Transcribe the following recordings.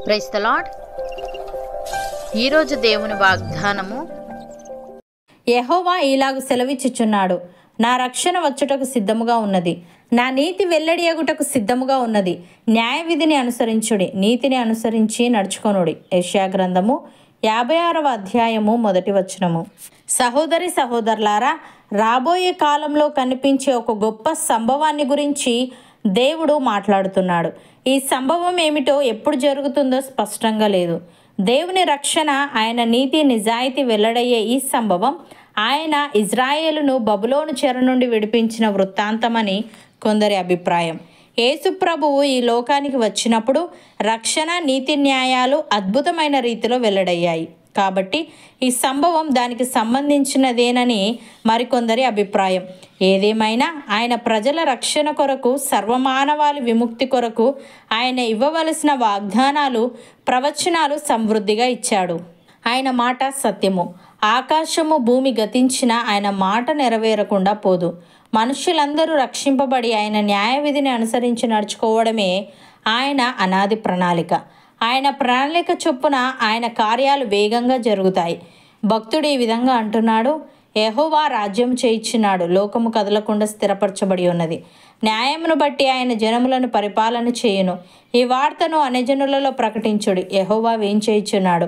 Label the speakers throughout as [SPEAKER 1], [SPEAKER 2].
[SPEAKER 1] Praise the lord. ఈరోజు దేవుని వాగ్దానము,
[SPEAKER 2] యెహోవా ఈలాగు సెలవిచ్చుచున్నాడు, నా రక్షణ వచ్చుటకు సిద్ధముగా ఉన్నది, నా నీతి వెల్లడియగుటకు సిద్ధముగా ఉన్నది. న్యాయ విధిని అనుసరించుడి, నీతిని అనుసరించి నడుచుకొనుడి. యెషయా గ్రంథము 56వ అధ్యాయము 1వ వచనము. సహోదరి సహోదరులారా, రాబోయే కాలంలో కనిపించే ఒక గొప్ప సంభవాన్ని గురించి దేవుడు మాట్లాడుతున్నాడు. ఈ సంభవం ఏమిటో, ఎప్పుడు జరుగుతుందో స్పష్టంగా లేదు. దేవుని రక్షణ, ఆయన నీతి నిజాయితీ వెల్లడయ్యే ఈ సంభవం ఆయన ఇజ్రాయేలును బబులోను చెర నుండి విడిపించిన వృత్తాంతమని కొందరి అభిప్రాయం. యేసు ప్రభువు ఈ లోకానికి వచ్చినప్పుడు రక్షణ, నీతి న్యాయాలు అద్భుతమైన రీతిలో వెల్లడయ్యాయి. కాబట్టి ఈ సంభవం దానికి సంబంధించినదేనని మరికొందరి అభిప్రాయం. ఏదేమైనా ఆయన ప్రజల రక్షణ కొరకు, సర్వమానవాళి విముక్తి కొరకు ఆయన ఇవ్వవలసిన వాగ్దానాలు, ప్రవచనాలు సమృద్ధిగా ఇచ్చాడు. ఆయన మాట సత్యము. ఆకాశము భూమి గతించినా ఆయన మాట నెరవేరకుండా పోదు. మనుష్యులందరూ రక్షింపబడి ఆయన న్యాయ విధిని అనుసరించి నడుచుకోవడమే ఆయన అనాది ప్రణాళిక. ఆయన ప్రణాళిక చొప్పున ఆయన కార్యాలు వేగంగా జరుగుతాయి. భక్తుడు ఈ విధంగా అంటున్నాడు, యెహోవా రాజ్యం చేయించున్నాడు, లోకము కదలకుండా స్థిరపరచబడి ఉన్నది. న్యాయమును బట్టి ఆయన జనములను పరిపాలన చేయును. ఈ వార్తను అన్యజనులలో ప్రకటించుడి, యెహోవా వేంచేయుచున్నాడు.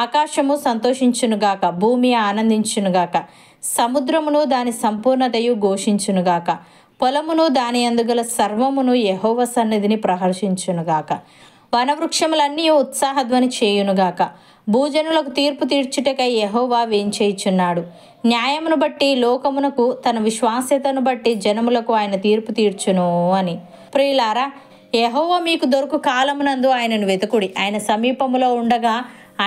[SPEAKER 2] ఆకాశము సంతోషించునుగాక, భూమి ఆనందించునుగాక, సముద్రమును దాని సంపూర్ణతయు ఘోషించునుగాక, పొలమును దాని అందుగల సర్వమును యెహోవా సన్నిధిని ప్రహర్షించునుగాక. వనవృక్షములన్నీ ఉత్సాహధ్వని చేయునుగాక. భూజనులకు తీర్పు తీర్చుటకై యెహోవా వేంచేయుచున్నాడు. న్యాయమును బట్టి లోకమునకు, తన విశ్వాస్యతను బట్టి జనములకు ఆయన తీర్పు తీర్చును అని. ప్రియులారా, యెహోవా మీకు దొరుకు కాలమునందు ఆయనను వెతుకుడి, ఆయన సమీపములో ఉండగా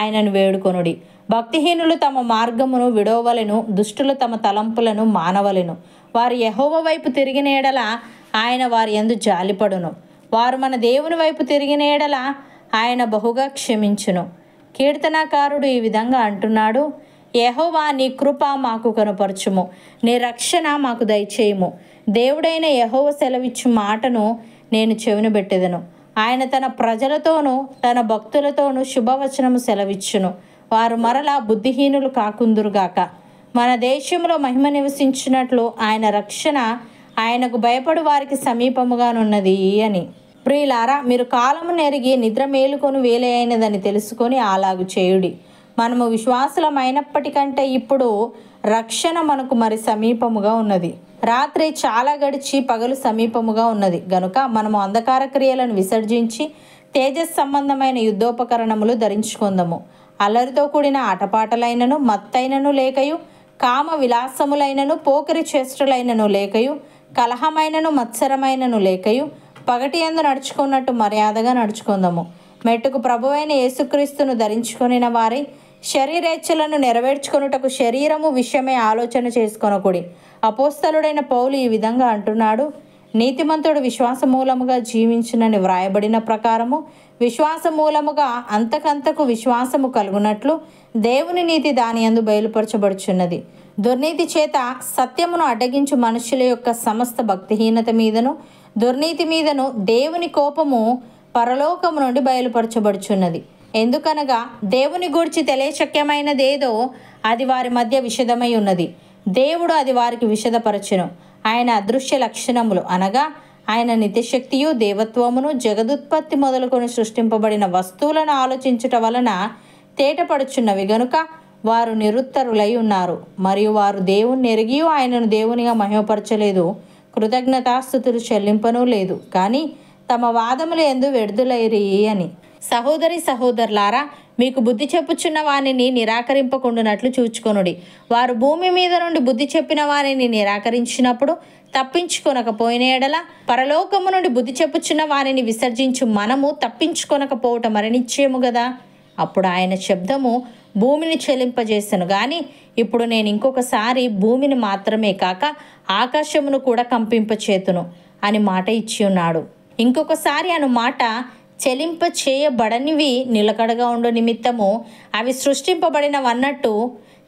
[SPEAKER 2] ఆయనను వేడుకొనుడి. భక్తిహీనులు తమ మార్గమును విడవవలెను, దుష్టులు తమ తలంపులను మానవలెను. వారు యెహోవా వైపు తిరిగిన ఎడల ఆయన వారి యందు జాలిపడును. వారు మన దేవుని వైపు తిరిగిన ఎడల ఆయన బహుగా క్షమించును. కీర్తనాకారుడు ఈ విధంగా అంటున్నాడు, యెహోవా నీ కృప మాకు కనుపరచుము, నీ రక్షణ మాకు దయచేయుము. దేవుడైన యెహోవా సెలవిచ్చు మాటను నేను చెవినబెట్టెదను. ఆయన తన ప్రజలతోనూ తన భక్తులతోనూ శుభవచనము సెలవిచ్చును. వారు మరలా బుద్ధిహీనులు కాకుందురుగాక. మన దేశంలో మహిమ నివసించినట్లు ఆయన రక్షణ ఆయనకు భయపడు వారికి సమీపముగానున్నది అని. ప్రియులారా, మీరు కాలము నెరిగి నిద్ర మేలుకొని వేలే అయినదని తెలుసుకొని అలాగు చేయుడి. మనము విశ్వాసులమైనప్పటికంటే ఇప్పుడు రక్షణ మనకు మరి సమీపముగా ఉన్నది. రాత్రి చాలా గడిచి పగలు సమీపముగా ఉన్నది గనుక మనము అంధకార క్రియలను విసర్జించి తేజస్ సంబంధమైన యుద్ధోపకరణములు ధరించుకుందాము. అల్లరితో కూడిన ఆటపాటలైనను, మత్తైనను లేకయు, కామ విలాసములైనను, పోకిరి చేష్టలైనను లేకయు, కలహమైనను మత్సరమైనను లేకయు, పగటి యందు నడుచుకున్నట్టు మర్యాదగా నడుచుకుందాము. మెట్టుకు ప్రభువైన యేసుక్రీస్తును ధరించుకొనిన వారి శరీరేచ్ఛలను నెరవేర్చుకొనుటకు శరీరము విషయమే ఆలోచన చేసుకొనకుడి. అపోస్తలుడైన పౌలు ఈ విధంగా అంటున్నాడు, నీతిమంతుడు విశ్వాస మూలముగా జీవించునని వ్రాయబడిన ప్రకారము విశ్వాస మూలముగా అంతకంతకు విశ్వాసము కలుగునట్లు దేవుని నీతి దాని యందు బయలుపరచబడుచున్నది. దుర్నీతి చేత సత్యమును అడ్డగించు మనుషుల యొక్క సమస్త భక్తిహీనత మీదను, దుర్నీతి మీదను దేవుని కోపము పరలోకము నుండి బయలుపరచబడుచున్నది. ఎందుకనగా దేవుని గూర్చి తెలియశక్యమైనదేదో అది వారి మధ్య విషదమై ఉన్నది. దేవుడు అది వారికి విషదపరచును. ఆయన అదృశ్య లక్షణములు అనగా ఆయన నిత్యశక్తియు, దేవత్వమును, జగదుత్పత్తి మొదలుకొని సృష్టింపబడిన వస్తువులను ఆలోచించుట వలన తేటపడుచున్నవి గనుక వారు నిరుత్తరులై ఉన్నారు. మరియు వారు దేవుని ఎరిగి ఆయనను దేవునిగా మహిమపరచలేదు, కృతజ్ఞతాస్తుతులు చెల్లింపనూ లేదు, కానీ తమ వాదములు యందు వ్యర్థులైరి అని. సహోదరి సహోదరులారా, మీకు బుద్ధి చెప్పుచున్న వానిని నిరాకరింపకుండునట్లు చూచుకొనుడి. వారు భూమి మీద నుండి బుద్ధి చెప్పిన వారిని నిరాకరించినప్పుడు తప్పించుకొనకపోయిన ఎడల పరలోకము నుండి బుద్ధి చెప్పుచున్న వారిని విసర్జించు మనము తప్పించుకొనకపోవటం మరి నిశ్చయము కదా. అప్పుడు ఆయన శబ్దము భూమిని చెలింపజేసెను, కానీ ఇప్పుడు నేను ఇంకొకసారి భూమిని మాత్రమే కాక ఆకాశమును కూడా కంపింపచేతును అని మాట ఇచ్చి ఉన్నాడు. ఇంకొకసారి అను మాట చెలింప చేయబడనివి నిలకడగా ఉండు నిమిత్తము అవి సృష్టింపబడినవన్నట్టు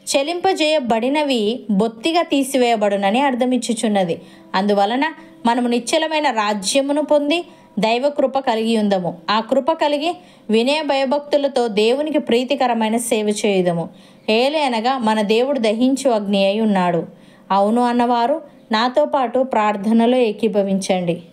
[SPEAKER 2] చెలింపజేయబడినవి బొత్తిగా తీసివేయబడునని అర్థమిచ్చుచున్నది. అందువలన మనము నిశ్చలమైన రాజ్యమును పొంది దైవ కృప కలిగి ఉందము. ఆ కృప కలిగి వినయ భయభక్తులతో దేవునికి ప్రీతికరమైన సేవ చేయుదము. ఏలయనగా మన దేవుడు దహించు అగ్ని అయి ఉన్నాడు. అవును అన్నవారు నాతో పాటు ప్రార్థనలో ఏకీభవించండి.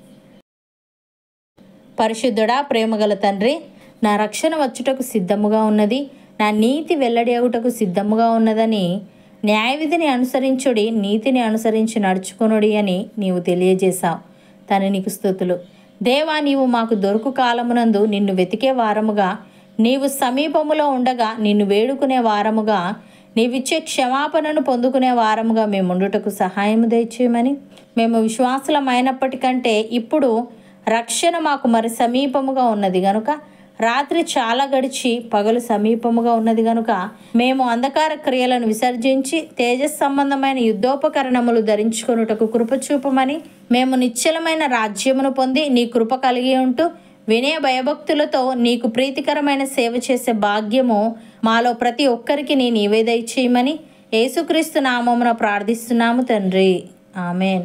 [SPEAKER 2] పరిశుద్ధుడా, ప్రేమగల తండ్రి, నా రక్షణ వచ్చుటకు సిద్ధముగా ఉన్నది, నా నీతి వెల్లడి అగుటకు సిద్ధముగా ఉన్నదని, న్యాయవిధిని అనుసరించుడి, నీతిని అనుసరించి నడుచుకొనుడి అని నీవు తెలియజేశావు. తను నీకు స్తుతులు. దేవా, నీవు మాకు దొరుకు కాలమునందు నిన్ను వెతికే వారముగా, నీవు సమీపములో ఉండగా నిన్ను వేడుకునే వారముగా, నీవిచ్చే క్షమాపణను పొందుకునే వారముగా మేము ఉండుటకు సహాయము దయచేయమని, మేము విశ్వాసులమైనప్పటికంటే ఇప్పుడు రక్షణ మాకు మరి సమీపముగా ఉన్నది గనుక, రాత్రి చాలా గడిచి పగలు సమీపముగా ఉన్నది గనుక, మేము అంధకార క్రియలను విసర్జించి తేజస్ సంబంధమైన యుద్ధోపకరణములు ధరించుకొనుటకు కృపచూపమని, మేము నిశ్చలమైన రాజ్యమును పొంది నీ కృప కలిగి ఉంటూ వినయ భయభక్తులతో నీకు ప్రీతికరమైన సేవ చేసే భాగ్యము మాలో ప్రతి ఒక్కరికి నీవే దయచేయమని యేసుక్రీస్తు నామమున ప్రార్థిస్తున్నాము తండ్రి. ఆమెన్.